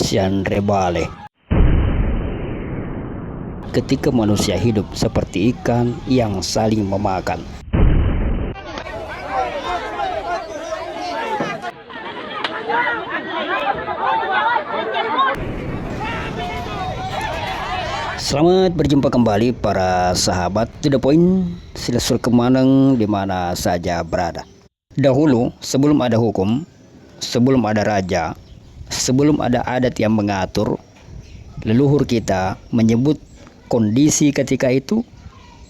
Sian Rebale. Ketika manusia hidup seperti ikan yang saling memakan. Selamat berjumpa kembali para sahabat To The Point, Silesur Kemaneng di mana saja berada. Dahulu, sebelum ada hukum, sebelum ada raja, sebelum ada adat yang mengatur, leluhur kita menyebut kondisi ketika itu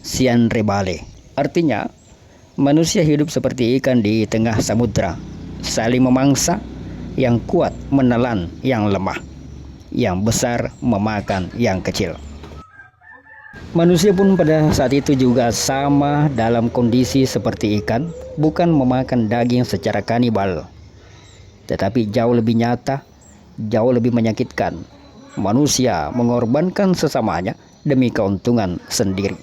Sian Rebale. Artinya, manusia hidup seperti ikan di tengah samudra, saling memangsa, yang kuat menelan yang lemah, yang besar memakan yang kecil. Manusia pun pada saat itu juga sama dalam kondisi seperti ikan, bukan memakan daging secara kanibal, tetapi jauh lebih nyata, jauh lebih menyakitkan. Manusia mengorbankan sesamanya demi keuntungan sendiri,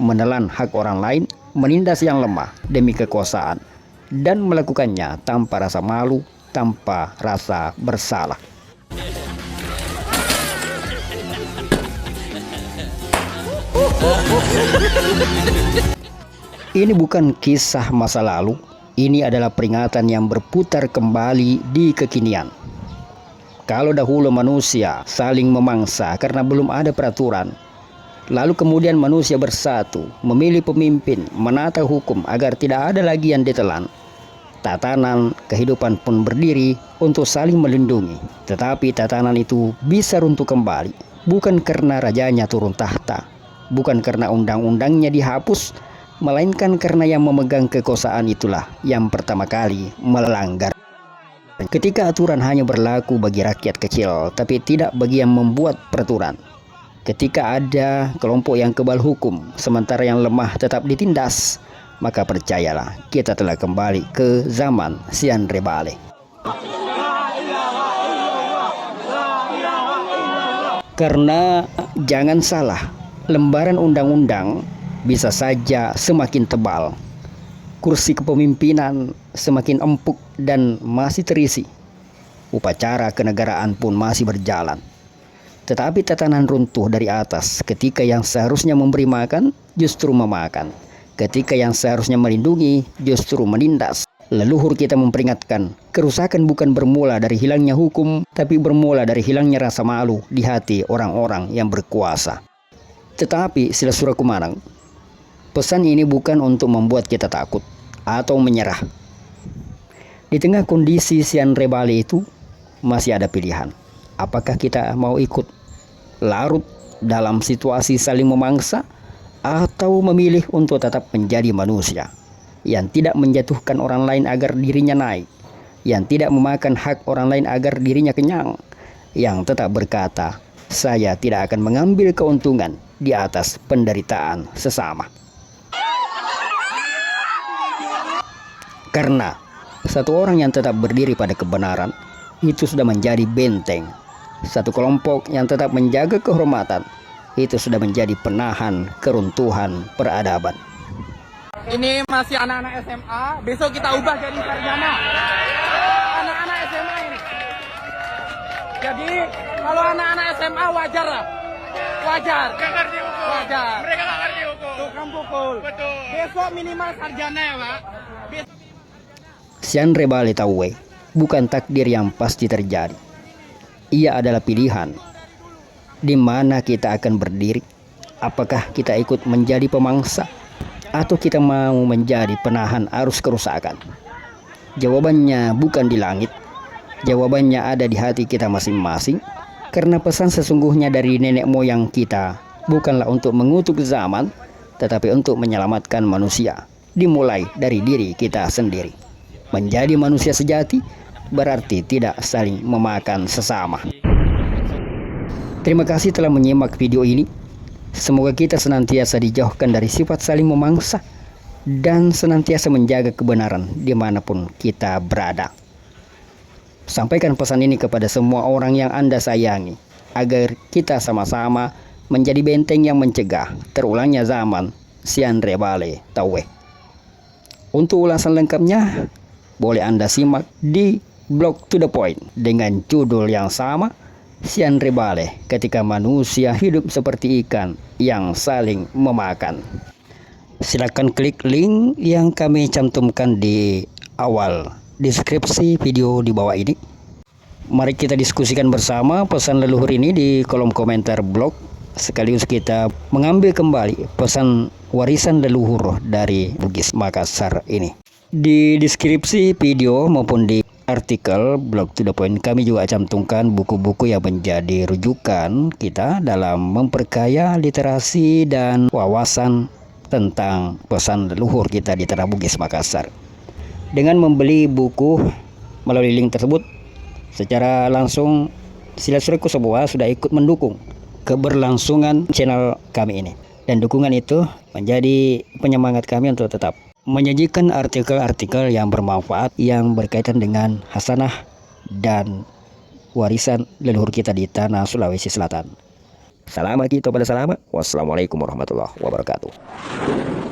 menelan hak orang lain, menindas yang lemah demi kekuasaan, dan melakukannya tanpa rasa malu, tanpa rasa bersalah. Ini bukan kisah masa lalu, ini adalah peringatan yang berputar kembali di kekinian. Kalau dahulu manusia saling memangsa karena belum ada peraturan, lalu kemudian manusia bersatu, memilih pemimpin, menata hukum agar tidak ada lagi yang ditelan. Tatanan kehidupan pun berdiri untuk saling melindungi. Tetapi tatanan itu bisa runtuh kembali, bukan karena rajanya turun tahta, bukan karena undang-undangnya dihapus, melainkan karena yang memegang kekuasaan itulah yang pertama kali melanggar. Ketika aturan hanya berlaku bagi rakyat kecil, tapi tidak bagi yang membuat peraturan. Ketika ada kelompok yang kebal hukum, sementara yang lemah tetap ditindas, maka percayalah, kita telah kembali ke zaman Sian Rebale. Karena jangan salah, lembaran undang-undang bisa saja semakin tebal, kursi kepemimpinan semakin empuk dan masih terisi, upacara kenegaraan pun masih berjalan. Tetapi tatanan runtuh dari atas ketika yang seharusnya memberi makan justru memakan, ketika yang seharusnya melindungi justru menindas. Leluhur kita memperingatkan, kerusakan bukan bermula dari hilangnya hukum, tapi bermula dari hilangnya rasa malu di hati orang-orang yang berkuasa. Tetapi Silesur Kemaneng, pesan ini bukan untuk membuat kita takut atau menyerah. Di tengah kondisi Sian Rebale itu masih ada pilihan. Apakah kita mau ikut larut dalam situasi saling memangsa, atau memilih untuk tetap menjadi manusia yang tidak menjatuhkan orang lain agar dirinya naik, yang tidak memakan hak orang lain agar dirinya kenyang, yang tetap berkata, saya tidak akan mengambil keuntungan di atas penderitaan sesama. Karena satu orang yang tetap berdiri pada kebenaran itu sudah menjadi benteng. Satu kelompok yang tetap menjaga kehormatan itu sudah menjadi penahan keruntuhan peradaban. Ini masih anak-anak SMA, besok kita ubah jadi sarjana. Anak-anak SMA ini. Jadi kalau anak-anak SMA wajar lah. Wajar. Wajar. Mereka nggak ngerti hukum. Tukang pukul. Betul. Besok minimal sarjana ya, Pak. Sian Rebale tahu, bukan takdir yang pasti terjadi. Ia adalah pilihan. Di mana kita akan berdiri? Apakah kita ikut menjadi pemangsa, atau kita mau menjadi penahan arus kerusakan? Jawabannya bukan di langit. Jawabannya ada di hati kita masing-masing. Karena pesan sesungguhnya dari nenek moyang kita bukanlah untuk mengutuk zaman, tetapi untuk menyelamatkan manusia. Dimulai dari diri kita sendiri. Menjadi manusia sejati berarti tidak saling memakan sesama. Terima kasih telah menyimak video ini. Semoga kita senantiasa dijauhkan dari sifat saling memangsa dan senantiasa menjaga kebenaran dimanapun kita berada. Sampaikan pesan ini kepada semua orang yang Anda sayangi, agar kita sama-sama menjadi benteng yang mencegah terulangnya zaman Sian Rebale Tawe. Untuk ulasan lengkapnya, boleh Anda simak di blog To The Point dengan judul yang sama, Sianre Bale ketika manusia hidup seperti ikan yang saling memakan. Silakan klik link yang kami cantumkan di awal deskripsi video di bawah ini. Mari kita diskusikan bersama pesan leluhur ini di kolom komentar blog. Sekaligus kita mengambil kembali pesan warisan leluhur dari Bugis Makassar ini. Di deskripsi video maupun di artikel blog to the point kami juga cantumkan buku-buku yang menjadi rujukan kita dalam memperkaya literasi dan wawasan tentang pesan leluhur kita di tanah Bugis Makassar. Dengan membeli buku melalui link tersebut secara langsung, Silasuriku semua sudah ikut mendukung keberlangsungan channel kami ini. Dan dukungan itu menjadi penyemangat kami untuk tetap menyajikan artikel-artikel yang bermanfaat yang berkaitan dengan hasanah dan warisan leluhur kita di tanah Sulawesi Selatan. Salam kita pada salam. Wassalamualaikum warahmatullahi wabarakatuh.